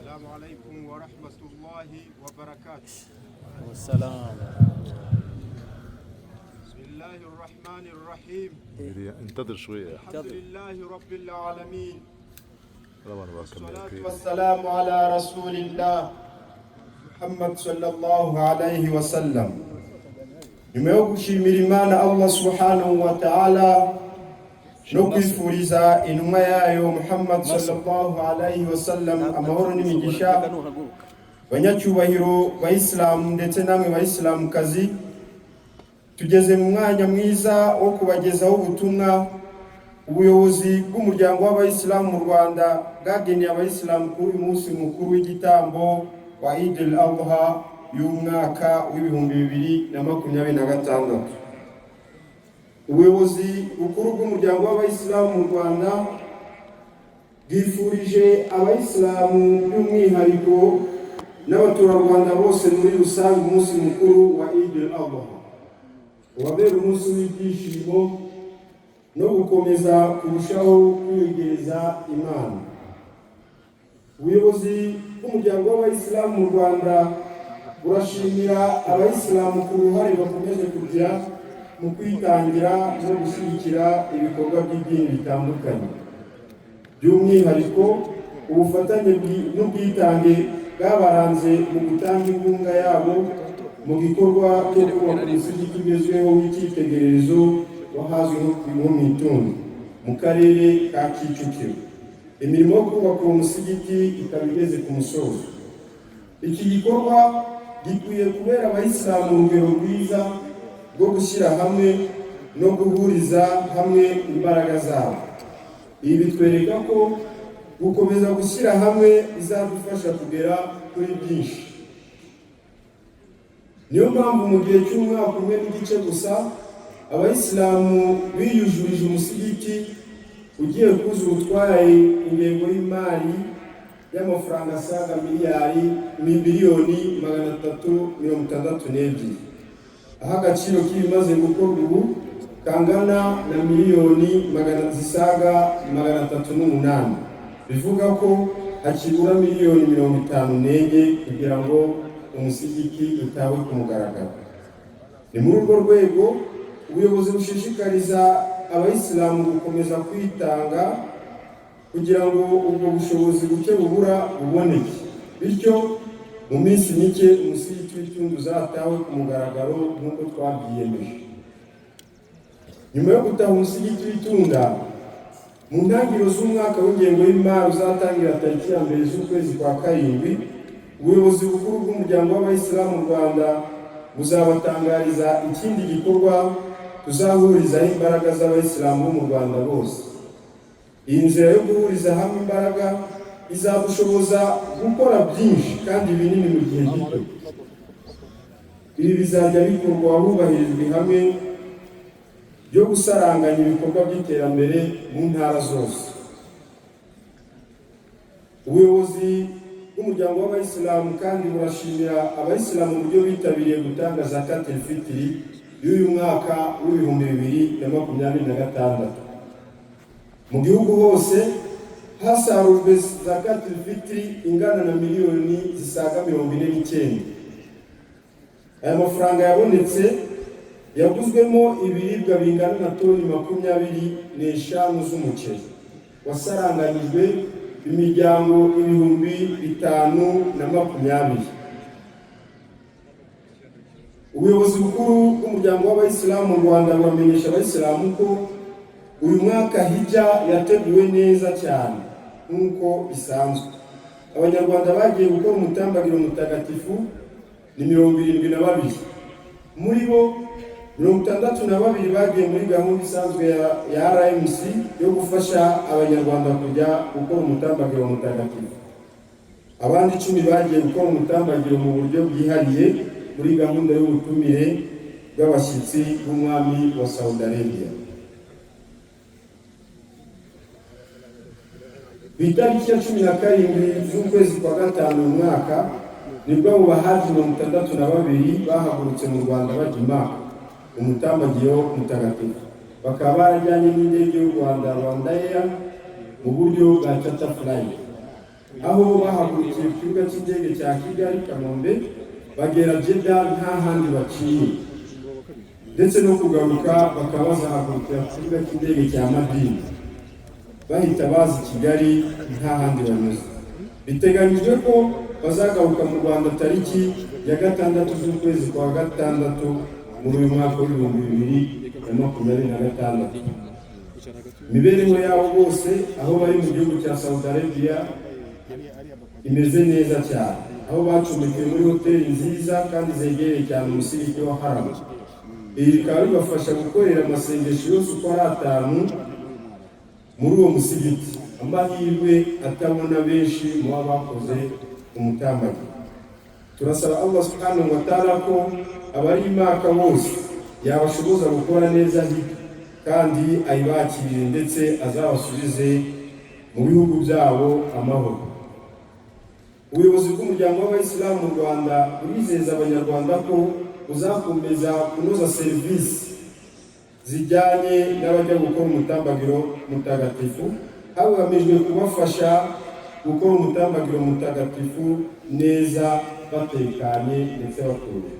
السلام عليكم ورحمة الله وبركاته. والسلام. بسم الله الرحمن الرحيم. انتظر شوية. الحمد لله رب العالمين. والصلاة والسلام على رسول الله محمد صلى الله عليه وسلم. Nimegushimira Imana Allah subhanahu wa ta'ala no kwifuriza intumwa yayo Muhammad sallallahu alayhi wa sallam amahoro n'imigisha. Banyacyubahiro bayisilamu ndetse namwe bayisilamu kazi, tugeze mu mwanya mwiza wo kubagezaho ubutumwa ubuyobozi bw'umuryango w'abayisilamu mu Rwanda bwageneye abayisilamu kuri uyu munsi mukuru w'igitambo wa Eid al-Adha y'umwaka w'ibihumbi 2026. Ubuyobozi bukuru bw'umuryango w'abayisilamu mu Rwanda bwifurije abayisilamu by'umwihariko n'abaturarwanda bose muri rusange umunsi mukuru wa Eid al-Adha, ubabera umunsi w'ibyishimo no gukomeza kurushaho kwiyegereza Imana. Ubuyobozi bw'umuryango w'abayisilamu mu Rwanda burashimira abayisilamu ku ruhare bakomeje kugira mu kwitangira no gushyigikira ibikorwa by'idini bitandukanye, by'umwihariko ubufatanye n'ubwitange bwabaranze mu gutanga inkunga yabo mu gikorwa cyo kubaka umusigiti ugezweho w'icyitegererezo wahazwi nko mu Itungo mu karere ka Kicukiro. Imirimo yo kubaka uwo musigiti ikaba igeze ku musozo. Iki gikorwa gikwiye kubera abayisilamu urugero rwiza rwo gushyira hamwe no guhuriza hamwe imbaraga zabo. Ibi bitwereka ko gukomeza gushyira hamwe bizadufasha kugera kuri byinshi. Niyo mpamvu mu gihe cy'umwaka umwe n'igice gusa abayisilamu biyujurije umusigiti ugiye kuzura utwaye ingengo y'imari y'amafaranga asaga miliyoni 362, aho agaciro k'ibimaze gukorwa ubu kangana na miliyoni zisaga 308, bivuga ko hakibura miliyoni 54 kugira ngo umusigiti utawe ku mugaragaro. Ni muri urwo rwego ubuyobozi bushishikariza abayisilamu gukomeza kwitanga kugira ngo ubwo bushobozi buke bubura buboneke, bityo mu minsi mike umusigiti w'Itungo uzatawe ku mugaragaro nk'uko twabyiyemeje. Nyuma yo gutaha umusigiti w'Itungo mu ntangiriro z'umwaka w'ingengo y'imari uzatangira tariki ya 1 z'ukwezi kwa Karindwi, ubuyobozi bukuru bw'umuryango w'abayisilamu mu Rwanda buzabatangariza ikindi gikorwa tuzahurizaho imbaraga z'abayisilamu bo mu Rwanda bose. Iyi nzira yo guhuriza hamwe imbaraga izadushoboza gukora byinshi kandi binini mu gihe gito. Ibi bizajya bikorwa hubahirijwe ihame ryo gusaranganya ibikorwa by'iterambere mu ntara zose. Ubuyobozi bw'umuryango w'abayisilamu kandi burashimira abayisilamu uburyo bitabiriye gutanga zakat al-fitr y'uyu mwaka w'ibihumbi 2026. Mu gihugu hose hasarujwe zakat al-fitr ingana na miliyoni zisaga 49. Aya mafaranga yabonetse yaguzwemo ibiribwa bingana na toni 25 z'umuceri wasaranganijwe imiryango 520. Ubuyobozi bukuru bw'umuryango w'abayisilamu mu Rwanda buramenyesha abayisilamu ko uyu mwaka hijja yateguwe neza cyane nk'uko bisanzwe. Abanyarwanda bagiye gukora umutambagiro mutagatifu ni 72, muri bo 62 bagiye muri gahunda isanzwe ya RMC yo gufasha abanyarwanda kujya gukora umutambagiro mutagatifu. Abandi 10 bagiye gukora umutambagiro mu buryo bwihariye muri gahunda y'ubutumire bw'abashyitsi b'umwami wa Saudi Arabia. Ku itariki ya 17 z'ukwezi kwa gatanu uyu mwaka nibwo abo bahaji 62 bahagurutse mu Rwanda bajya i Maka umutambagiro mutagatifu. Bakaba barajyanye n'indege y'u Rwanda Rwanda Air mu buryo bwa charter flight. aho bahagurukiye ku kibuga cy'indege cya Kigali Kanombe bagera Jeddah nta handi baciye, ndetse no kugaruka bakaba bazahagurukira ku kibuga cy'indege cya Madina bahita baza Kigali nta handi banyuze. Biteganyijwe ko bazagaruka mu Rwanda tariki ya 6 z'ukwezi kwa gatandatu muri uyu mwaka w'2026. Imibereho yabo bose aho bari mu gihugu cya Saudi Arabia imeze neza cyane, aho bacumbikiwe muri hoteli nziza kandi zegereye cyane umusigiti wa Haram. Ibi bikaba bibafasha gukorera amasengesho yose uko ari 5 muri uwo musigiti, amahirwe atabona benshi mu bakoze umutambagiro. Turasaba Allah subhanahu wa ta'ala ko abari imaka bose yabashoboza gukora neza kandi ayibakirire ndetse azabasubize mu bihugu byabo amahoro. Ubuyobozi bw'umuryango w'Abayisilamu mu Rwanda burizeza Abanyarwanda ko buzakomeza kunoza serivisi zijyanye n'abajya gukora umutambagiro mutagatifu, hagamijwe kubafasha gukora umutambagiro mutagatifu neza batekanye ndetse batuje.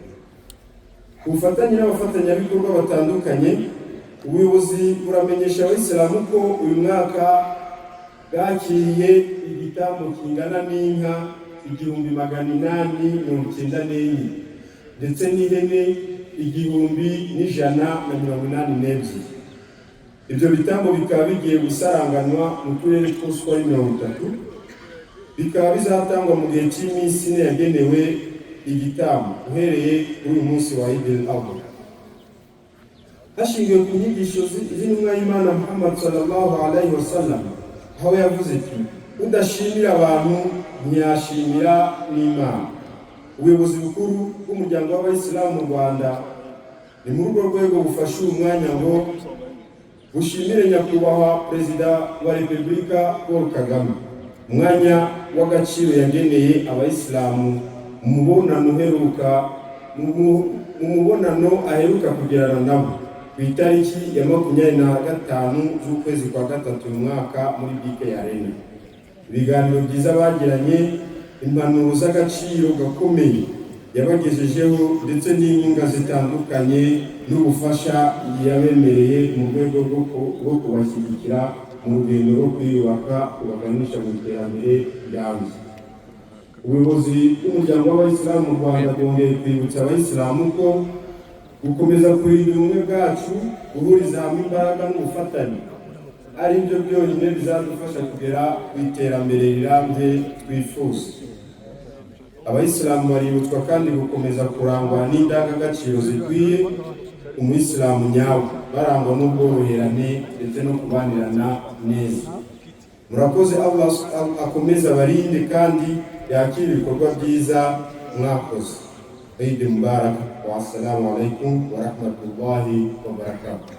Ku bufatanye n'abafatanyabikorwa batandukanye, ubuyobozi buramenyesha Abayisilamu ko uyu mwaka bwakiriye igitambo kingana n'inka 894 ndetse n'ihene 1182. Ibyo bitambo bikaba bigiye gusaranganwa mu turere twose uko ari 30, bikaba bizatangwa mu gihe cy'iminsi 4 yagenewe igitambo uhereye kuri uyu munsi wa Eid al-Adha. Hashingiwe ku nyigisho z'intumwa y'Imana Muhammad sallallahu alaihi wasallam, aho yavuze ati udashimira abantu ntiyashimira n'Imana. Ubuyobozi bukuru bw'umuryango w'Abayisilamu mu Rwanda ni muri urwo rwego bufasha uyu mwanya ngo bushimire nyakubahwa Perezida wa Repubulika Paul Kagame umwanya w'agaciro yageneye Abayisilamu mu mubonano aheruka kugirana nabo ku itariki ya 25 z'ukwezi kwa gatatu uyu mwaka muri BK Arena. Ibiganiro byiza bagiranye, impanuro z'agaciro gakomeye yabagejejeho ndetse n'inkunga zitandukanye n'ubufasha yabemereye mu rwego rwo kubashyigikira mu rugendo rwo kwiyubaka kubaganisha mu iterambere rirambye. Ubuyobozi bw'umuryango w'Abayisilamu mu Rwanda bwongeye kwibutsa Abayisilamu ko gukomeza kurinda ubumwe bwacu, guhuriza hamwe imbaraga n'ubufatanye ari byo byonyine bizadufasha kugera ku iterambere rirambye twifuza. Abayisilamu baributswa kandi gukomeza kurangwa n'indangagaciro zikwiye umuyisilamu nyawe, barangwa n'ubworoherane ndetse no kubanirana neza. Murakoze, Allah akomeza abarinde kandi yakira ibikorwa byiza mwakoze. Eid Mubarak wa assalamu alaikum wa rahmatullahi wa barakatuh.